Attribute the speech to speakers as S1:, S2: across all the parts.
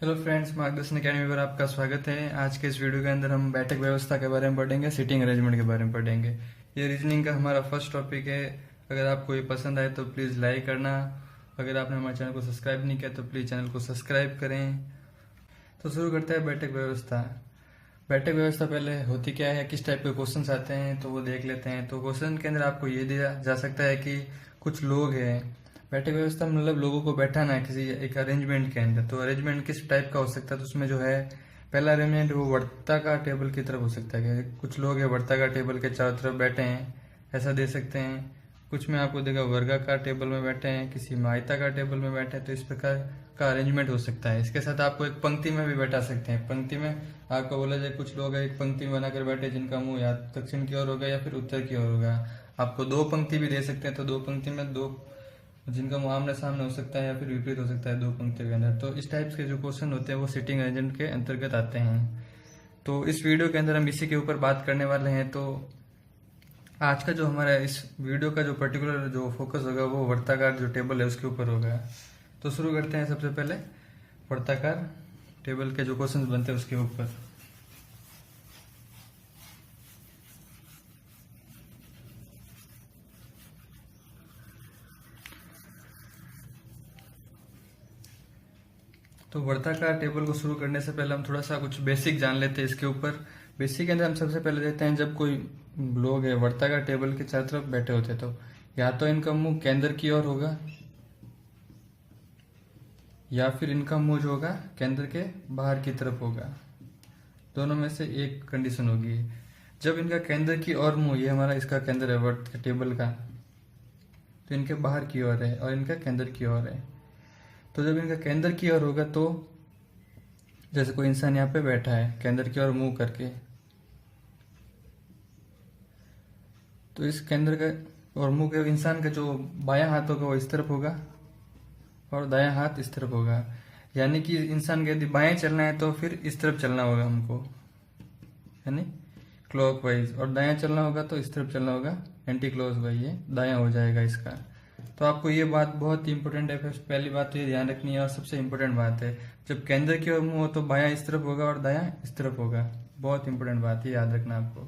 S1: Hello friends, मार्गदर्शन academy पर आपका स्वागत है। आज के इस वीडियो के अंदर हम बैठक व्यवस्था के बारे में पढ़ेंगे, सीटिंग अरेंजमेंट के बारे में पढ़ेंगे। ये रीजनिंग का हमारा फर्स्ट टॉपिक है। अगर आपको ये पसंद आए तो प्लीज़ लाइक करना। अगर आपने हमारे चैनल को सब्सक्राइब नहीं किया तो प्लीज़ चैनल को सब्सक्राइब करें। तो शुरू करते हैं बैठक व्यवस्था। बैठक व्यवस्था पहले होती क्या है, किस टाइप के क्वेश्चन आते हैं तो वो देख लेते हैं। तो क्वेश्चन के अंदर आपको ये दिया जा सकता है कि कुछ लोग हैं। बैठक व्यवस्था मतलब लोगों को बैठाना है किसी एक अरेंजमेंट के अंदर। तो अरेंजमेंट किस टाइप का हो सकता है, तो उसमें जो है पहला अरेंजमेंट वो वर्ताकार टेबल की तरफ हो सकता है कि कुछ लोग हैं वर्ताकार टेबल के चारों तरफ बैठे हैं, ऐसा दे सकते हैं। कुछ में आपको देगा वर्गाकार टेबल में बैठे हैं, किसी में आयताकार टेबल में बैठे हैं। तो इस प्रकार का अरेंजमेंट हो सकता है। इसके साथ आपको एक पंक्ति में भी बैठा सकते हैं। पंक्ति में आपको बोला जाए कुछ लोग एक पंक्ति में बनाकर बैठे जिनका मुंह या दक्षिण की ओर होगा या फिर उत्तर की ओर होगा। आपको दो पंक्ति भी दे सकते हैं, तो दो पंक्ति में दो जिनका मुंह आमने सामने हो सकता है या फिर विपरीत हो सकता है दो पंक्तियों के अंदर। तो इस टाइप के जो क्वेश्चन होते हैं वो सिटिंग अरेंजमेंट के अंतर्गत आते हैं। तो इस वीडियो के अंदर हम इसी के ऊपर बात करने वाले हैं। तो आज का जो हमारा इस वीडियो का जो पर्टिकुलर जो फोकस होगा वो वर्ताकार जो टेबल है उसके ऊपर होगा। तो शुरू करते हैं सबसे पहले वर्ताकार टेबल के जो क्वेश्चन बनते हैं उसके ऊपर। तो वर्ताकार टेबल को शुरू करने से पहले हम थोड़ा सा कुछ बेसिक जान लेते हैं इसके ऊपर। बेसिक के अंदर हम सबसे पहले देखते हैं जब कोई लोग है वर्ताकार टेबल के चारों तरफ बैठे होते तो या तो इनका मुंह केंद्र की ओर होगा या फिर इनका मुंह जो होगा केंद्र के बाहर की तरफ होगा। दोनों में से एक कंडीशन होगी। जब इनका केंद्र की ओर मुंह, ये हमारा इसका केंद्र है वर्त टेबल का, तो इनके बाहर की ओर है और इनका केंद्र की ओर है। तो जब इनका केंद्र की ओर होगा तो जैसे कोई इंसान यहाँ पे बैठा है केंद्र की ओर मुंह करके, तो इस केंद्र का और मुंह के इंसान का जो बायां हाथ होगा वो इस तरफ होगा और दायां हाथ इस तरफ होगा। यानी कि इंसान के यदि बाएं चलना है तो फिर इस तरफ चलना होगा हमको, यानी क्लॉकवाइज, और दायां चलना होगा तो इस तरफ चलना होगा एंटी क्लॉकवाइज, ये दायां हो जाएगा इसका। तो आपको ये बात बहुत ही इंपॉर्टेंट है। पहली बात तो ये ध्यान रखनी है और सबसे इंपॉर्टेंट बात है, जब केंद्र की ओर मुंह हो तो बायां इस तरफ होगा और दायां इस तरफ होगा। बहुत इंपॉर्टेंट बात है, याद रखना आपको।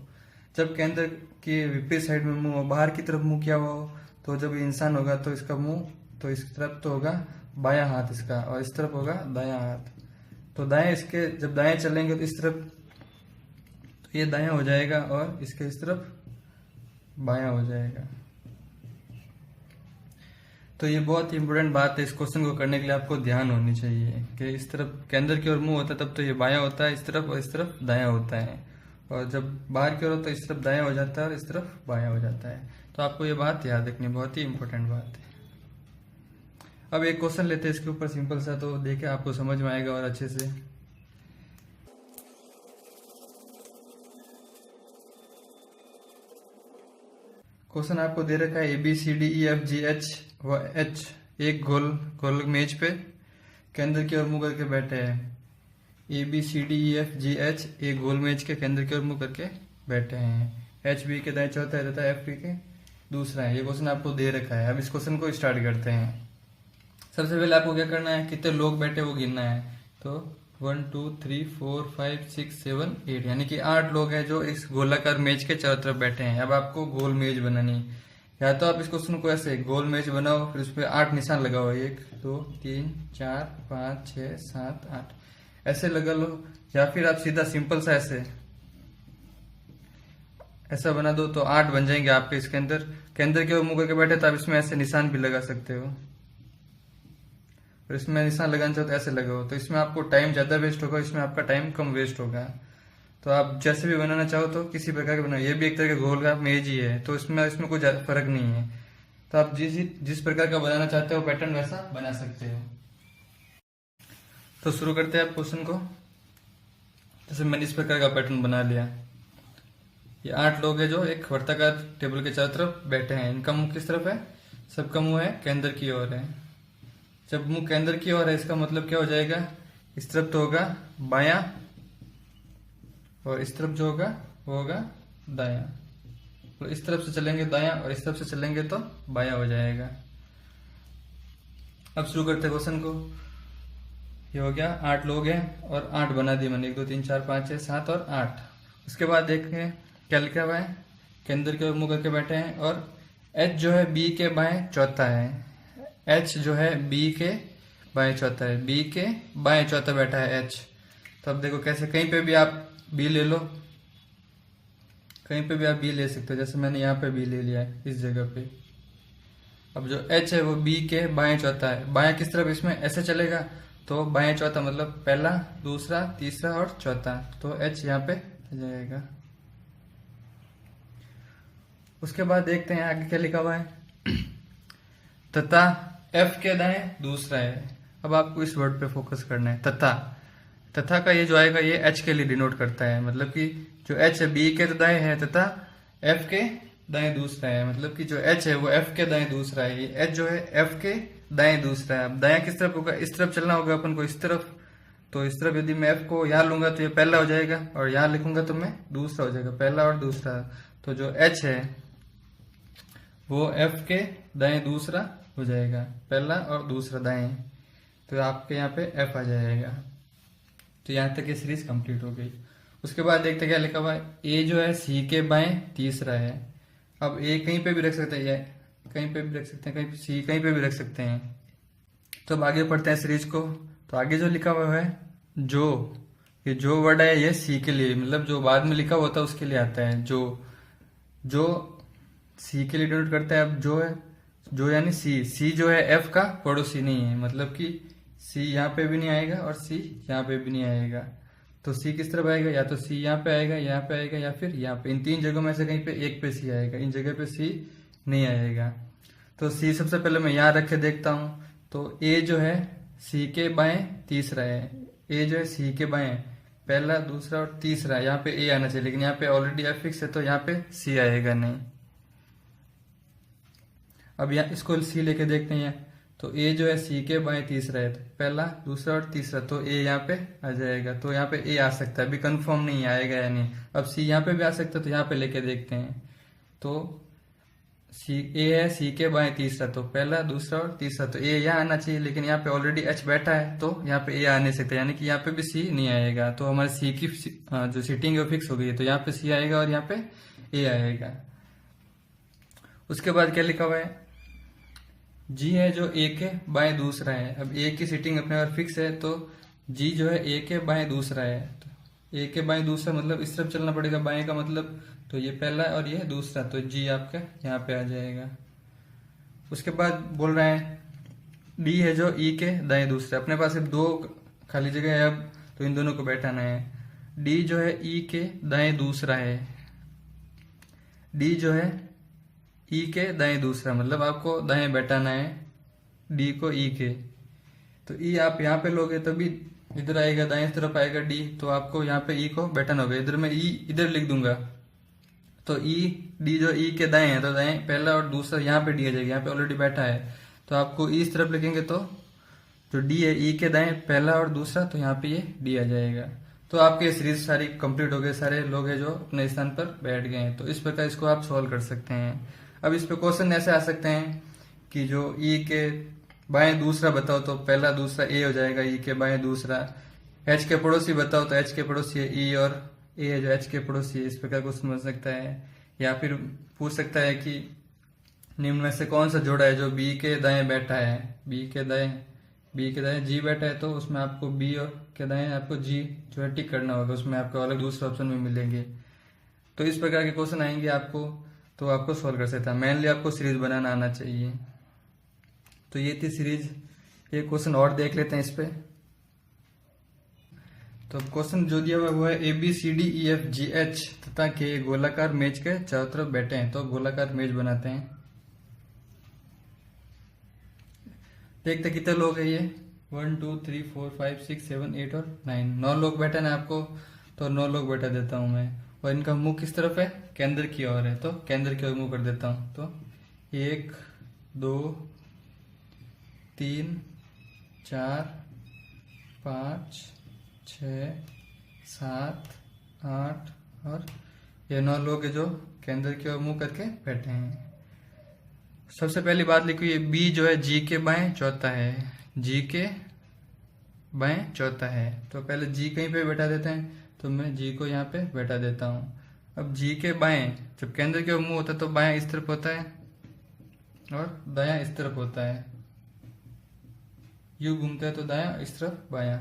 S1: जब केंद्र के विपरीत साइड में मुंह हो, बाहर की तरफ मुंह किया हुआ हो, तो जब इंसान होगा तो इसका मुंह तो इस तरफ तो होगा बायां हाथ इसका और इस तरफ होगा दायां हाथ। तो दाएं इसके जब दाएं चलेंगे तो इस तरफ, तो ये दायां हो जाएगा और इसके इस तरफ बायां हो जाएगा। तो ये बहुत ही इंपॉर्टेंट बात है। इस क्वेश्चन को करने के लिए आपको ध्यान होनी चाहिए कि इस तरफ केंद्र की ओर मुंह होता है तब तो ये बायां होता है इस तरफ, और इस तरफ दायां होता है। और जब बाहर की ओर हो तो इस तरफ दायां हो जाता है और इस तरफ बायां हो जाता है। तो आपको ये बात याद रखनी, बहुत ही इंपॉर्टेंट बात है। अब एक क्वेश्चन लेते हैं इसके ऊपर सिंपल सा, तो देखे आपको समझ में आएगा और अच्छे से। क्वेश्चन आपको दे रखा है ABCDEFGH व H एक गोल गोल मेज पे केंद्र की ओर मुंह करके बैठे हैं। ABCDEFGH एक गोल मेज के केंद्र की ओर मुंह करके बैठे हैं। HB के दाएं चौथा है तथा FP के दूसरा है। ये क्वेश्चन आपको दे रखा है। अब इस क्वेश्चन को स्टार्ट करते हैं। सबसे पहले आपको क्या करना है, कितने लोग बैठे वो गिनना है। तो 1 2 3 4 5 6 7 8, यानी कि 8 लोग हैं जो इस गोलाकार मेज के चारों तरफ बैठे हैं। अब आपको गोल मेज बनानी, या तो आप इस क्वेश्चन को ऐसे गोल मेज बनाओ फिर उस पर 8 निशान लगाओ, 1 2 3 4 5 6 7 8 ऐसे लगा लो। या फिर आप सीधा सिंपल सा ऐसा बना दो तो 8 बन जाएंगे आपके। इसके अंदर केंद्र के मुंह करके बैठे तो आप इसमें ऐसे निशान भी लगा सकते हो, और इसमें निशान लगाना चाहो तो ऐसे लगाओ। तो इसमें आपको टाइम ज्यादा वेस्ट होगा, इसमें आपका टाइम कम वेस्ट होगा। तो आप जैसे भी बनाना चाहो तो किसी प्रकार के बनाओ। ये भी एक तरह का गोल का मेज ही है, तो इसमें कोई फर्क नहीं है। तो आप जिस प्रकार का बनाना चाहते हो पैटर्न वैसा बना सकते हो। तो शुरू करते हैं आप क्वेश्चन को। जैसे मैंने इस प्रकार का पैटर्न बना लिया। ये 8 लोग हैं जो एक वर्ताकार टेबल के चारों तरफ बैठे हैं। इनका मुंह किस तरफ है, सबका मुंह है केंद्र की ओर है। जब मुंह केंद्र की ओर है इसका मतलब क्या हो जाएगा, इस तरफ तो होगा बायां और इस तरफ जो होगा वो होगा दायां। तो इस तरफ से चलेंगे दायां और इस तरफ से चलेंगे तो बायां हो जाएगा। अब शुरू करते हैं क्वेश्चन को। ये हो गया 8 लोग हैं और 8 बना दिए मैंने, 1 2 3 4 5 6 7 और 8। उसके बाद देखें क्या लिखा हुआ है, केंद्र के ओर मुंह करके बैठे हैं और एच जो है बी के बाएं चौथा है। एच जो है बी के बाएं चौथा है, बी के बाएं चौथा बैठा है एच। तो अब देखो कैसे, कहीं पे भी आप बी ले लो, कहीं पे भी आप बी ले सकते हो, जैसे मैंने यहाँ पे बी ले लिया है इस जगह पे। अब जो एच है वो बी के बाएं चौथा है, बाएं किस तरफ इसमें ऐसे चलेगा, तो बाएं चौथा मतलब पहला दूसरा तीसरा और चौथा, तो एच यहाँ पे आ जाएगा। उसके बाद देखते हैं आगे क्या लिखा हुआ है तथा एफ के दाएं दूसरा है। अब आपको इस वर्ड पे फोकस करना है, तथा। तथा का ये जो आएगा ये एच के लिए डिनोट करता है, मतलब कि जो एच है बी के दाएं है तथा एफ के दाएं दूसरा है, मतलब कि जो एच है वो एफ के दाएं दूसरा है। ये एच जो है एफ के दाएं दूसरा है। अब दाएं किस तरफ होगा, इस तरफ चलना होगा अपन को, इस तरफ। तो इस तरफ यदि मैं एफ को यहाँ लूंगा तो ये पहला हो जाएगा और यहाँ लिखूंगा तो मैं दूसरा हो जाएगा, पहला और दूसरा। तो जो एच है वो एफ के दाएं दूसरा हो जाएगा, पहला और दूसरा दाएं। तो आपके यहाँ पे एफ आ जाएगा। तो यहाँ तक ये सीरीज कंप्लीट हो गई। उसके बाद देखते क्या लिखा हुआ है, ए जो है सी के बाएं तीसरा है। अब ए कहीं पे भी रख सकते हैं, कहीं पे भी रख सकते हैं, कहीं सी कहीं पे भी रख सकते हैं। तो अब आगे पढ़ते हैं सीरीज को। तो आगे जो लिखा हुआ है जो, ये जो वर्ड है ये सी के लिए, मतलब जो बाद में लिखा होता है उसके लिए आता है। जो सी के लिए डिनोट करता है। अब जो है, जो यानी सी जो है एफ का पड़ोसी नहीं है, मतलब कि सी यहाँ पे भी नहीं आएगा और सी यहाँ पे भी नहीं आएगा। तो सी किस तरफ आएगा, या तो सी यहाँ पे आएगा, यहाँ पे आएगा, या फिर यहाँ पे। इन 3 जगहों में से कहीं पे एक पे सी आएगा, इन जगह पे सी नहीं आएगा। तो सी सबसे पहले मैं यहाँ रख के देखता हूँ। तो ए जो है सी के बाएं तीसरा है, ए जो है सी के बाएं पहला दूसरा और तीसरा, यहाँ पे ए आना चाहिए, लेकिन यहाँ पे ऑलरेडी एफ फिक्स है तो यहाँ पे सी आएगा नहीं। अब यहाँ इसको सी लेके देखते हैं। तो ए जो है सी के बाएं तीसरा है, तो पहला दूसरा और तीसरा, तो ए यहाँ पे आ जाएगा। तो यहाँ पे ए आ सकता है, अभी कंफर्म नहीं आएगा या नहीं। अब सी यहाँ पे भी आ सकता है, तो यहाँ पे लेके देखते हैं। तो सी ए है सी के बाएं तीसरा, तो पहला दूसरा और तीसरा, तो ए यहाँ आना चाहिए, लेकिन यहाँ पे ऑलरेडी एच बैठा है तो यहाँ पे ए आ नहीं सकता, यानी कि यहाँ पे भी सी नहीं आएगा। तो हमारे सी की जो सीटिंग है फिक्स हो गई है, तो यहाँ पे सी आएगा और यहाँ पे ए आएगा। उसके बाद क्या लिखा हुआ है, जी है जो ए के बाएं दूसरा है। अब ए की सीटिंग अपने आप फिक्स है, तो जी जो है ए के बाएं दूसरा है। तो ए के बाएं दूसरा मतलब इस तरफ चलना पड़ेगा, बाएं का मतलब तो ये पहला और ये दूसरा, तो जी आपका यहाँ पे आ जाएगा। उसके बाद बोल रहे हैं डी है जो ई के दाएं दूसरा। अपने पास सिर्फ 2 खाली जगह है अब, तो इन दोनों को बैठाना है। डी जो है ई के दाएं दूसरा है, डी जो है ई के दाएं दूसरा, मतलब आपको दाएं बैठाना है डी को ई के। तो ई आप यहाँ पे लोगे तभी इधर आएगा, दाएं तरफ आएगा डी, तो आपको यहाँ पे ई को बैठाना होगा। इधर मैं ई इधर लिख दूंगा, तो ई डी जो ई के दाएं है, तो दाएं पहला और दूसरा यहाँ पे डी आ जाएगा, यहाँ पे ऑलरेडी बैठा है। तो आपको ई इस तरफ लिखेंगे तो जो डी है ई के दाएं पहला और दूसरा, तो यहाँ पे ये डी आ जाएगा। तो आपके सीरीज सारी कंप्लीट हो गए, सारे लोग हैं जो अपने स्थान पर बैठ गए हैं। तो इस प्रकार इसको आप सॉल्व कर सकते हैं। अब इस पे क्वेश्चन ऐसे आ सकते हैं कि जो ई के बाएं दूसरा बताओ तो पहला दूसरा ए हो जाएगा, ई के बाएं दूसरा। एच के पड़ोसी बताओ तो एच के पड़ोसी है ई, और ए है जो एच के पड़ोसी है। इस प्रकार को समझ सकता है। या फिर पूछ सकता है कि निम्न में से कौन सा जोड़ा है जो बी के दाएं बैठा है। बी के दाएं जी बैठा है, तो उसमें आपको बी और के दाएं आपको जी जो है टिक करना होगा, उसमें आपको अलग दूसरे ऑप्शन में मिलेंगे। तो इस प्रकार के क्वेश्चन आएंगे आपको, तो आपको सॉल्व कर सकता है। मेनली आपको सीरीज बनाना आना चाहिए। तो ये थी सीरीज। ये क्वेश्चन और देख लेते हैं इस पे। तो क्वेश्चन जो दिया हुआ है A B C D E F G H तथा के गोलाकार मेज के चारों तरफ बैठे हैं। तो गोलाकार मेज बनाते हैं। देखते कितने लोग हैं ये, 1 2 3 4 5 6 7 8 और 9 लोग बैठे ना आपको, तो 9 लोग बैठा देता हूं मैं। और इनका मुंह किस तरफ है, केंद्र की ओर है, तो केंद्र की ओर मुंह कर देता हूं। तो 1 2 3 4 5 6 7 8 और ये 9 लोग हैं जो केंद्र की ओर मुंह करके बैठे हैं। सबसे पहली बात लिखी है बी जो है जी के बाएं चौथा है, जी के बाएं चौथा है। तो पहले जी कहीं पे बैठा देते हैं, तो मैं जी को यहाँ पे बैठा देता हूँ। अब जी के बाएं, जब केंद्र की ओर मुंह होता है तो बायां इस तरफ होता है और दायां इस तरफ होता है। यूं घूमता है तो दायां इस तरफ बायां।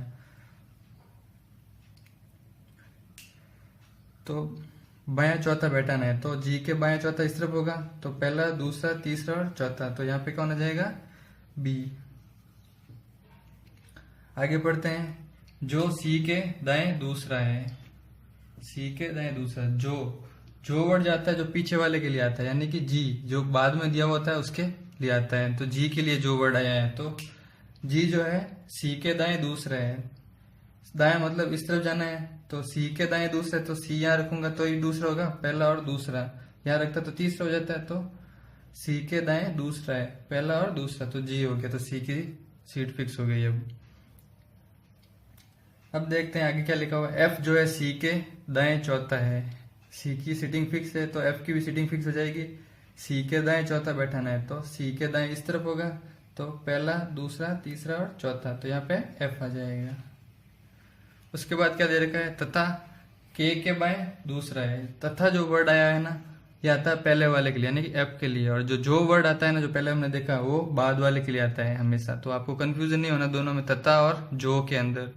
S1: तो बायां चौथा बैठाना है, तो जी के बायां चौथा इस तरफ होगा, तो पहला, दूसरा, तीसरा और चौथा। तो यहाँ पे कौन आ जाएगा? बी। आगे बढ़ते हैं। जो सी के दाएं दूसरा है, सी के दाएं दूसरा, जो वर्ड जाता है जो पीछे वाले के लिए आता है, यानी कि जी जो बाद में दिया हुआ होता है उसके लिए आता है। तो जी के लिए जो वर्ड आया है, तो जी जो है सी के दाएं दूसरा है। दाएं मतलब इस तरफ जाना है, तो सी के दाएं दूसरा है, तो सी यहाँ रखूंगा तो ये दूसरा होगा, पहला और दूसरा। यहाँ रखता तो तीसरा हो जाता है, तो सी के दाएं दूसरा है, पहला और दूसरा, तो जी हो गया। तो सी की सीट फिक्स हो गई। अब देखते हैं आगे क्या लिखा हुआ है। एफ जो है सी के दाएं चौथा है, सी की सीटिंग फिक्स है तो एफ की भी सीटिंग फिक्स हो जाएगी। सी के दाएं चौथा बैठाना है, तो सी के दाएं इस तरफ होगा, तो पहला, दूसरा, तीसरा और चौथा, तो यहाँ पे एफ आ जाएगा। उसके बाद क्या दे रखा है? तथा के बाएं दूसरा है। तथा जो वर्ड आया है ना, ये आता है पहले वाले के लिए, यानी कि एफ के लिए, और जो वर्ड आता है ना, जो पहले हमने देखा, वो बाद वाले के लिए आता है हमेशा। तो आपको कंफ्यूजन नहीं होना दोनों में, तथा और जो के अंदर।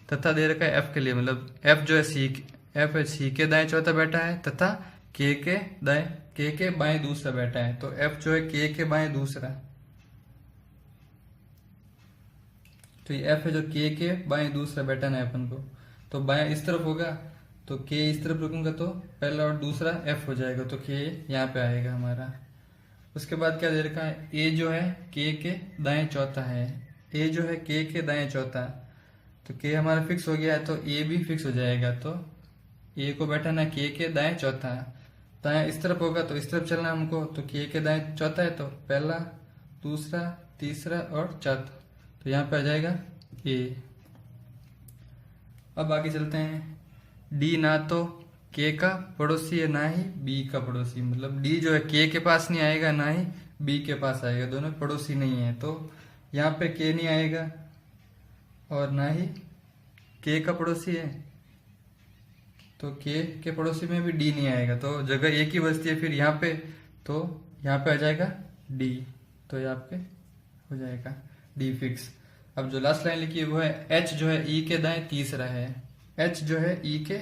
S1: तथा दे रखा है एफ के लिए, मतलब एफ जो है एफ है सी के दाएं चौथा बैठा है, तथा के के बाएं दूसरा बैठा है। तो एफ जो है के बाएं दूसरा, तो ये एफ है जो के बाएं दूसरा बैठाना है अपन को। तो बाएं इस तरफ होगा, तो के इस तरफ रखूंगा तो पहला और दूसरा एफ हो जाएगा, तो के यहाँ पे आएगा हमारा। उसके बाद क्या दे रखा है? ए जो है के दाएं चौथा है, ए जो है के दाएं चौथा, तो के हमारा फिक्स हो गया है, तो ए भी फिक्स हो जाएगा। तो ए को बैठाना के दाएं चौथा, दाएं इस तरफ होगा तो इस तरफ चलना हमको, तो के दाएं चौथा है, तो पहला, दूसरा, तीसरा और चौथा, तो यहाँ पे आ जाएगा ए। अब आगे चलते हैं। डी ना तो के का पड़ोसी है, ना ही बी का पड़ोसी, मतलब डी जो है के पास नहीं आएगा, ना ही बी के पास आएगा, दोनों पड़ोसी नहीं है। तो यहाँ पे के नहीं आएगा और ना ही के का पड़ोसी है, तो के पड़ोसी में भी डी नहीं आएगा, तो जगह एक ही बचती है फिर यहाँ पे, तो यहाँ पे आ जाएगा डी। तो यहाँ पे हो जाएगा डी फिक्स। अब जो लास्ट लाइन लिखी है वो है एच जो है ई के दाएं तीसरा है, एच जो है ई के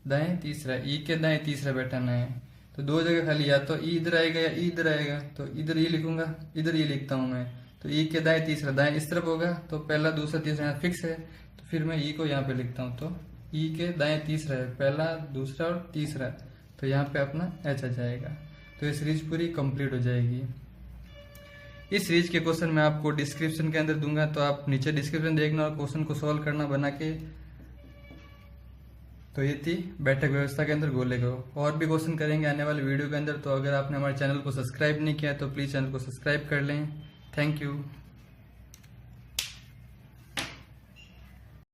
S1: दाएं तीसरा, ई के दाएं तीसरा बैठाना है। तो दो जगह खाली, या तो ई इधर आएगा या ई इधर आएगा, तो इधर ई लिखूंगा, इधर ई लिखता हूं मैं। तो ई के दाएं तीसरा, दाएं इस तरफ होगा, तो पहला, दूसरा, तीसरा यहाँ फिक्स है, तो फिर मैं ई को यहाँ पे लिखता हूँ। तो ई के दाएं तीसरा है, पहला, दूसरा और तीसरा, तो यहाँ पे अपना एच आ जाएगा। तो ये सीरीज पूरी कंप्लीट हो जाएगी। इस सीरीज के क्वेश्चन मैं आपको डिस्क्रिप्शन के अंदर दूंगा, तो आप नीचे डिस्क्रिप्शन देखना और क्वेश्चन को सॉल्व करना बना के। तो ये थी बैठक व्यवस्था के अंदर गोले को। और भी क्वेश्चन करेंगे आने वाले वीडियो के अंदर। तो अगर आपने हमारे चैनल को सब्सक्राइब नहीं किया तो प्लीज़ चैनल को सब्सक्राइब कर लें। Thank you.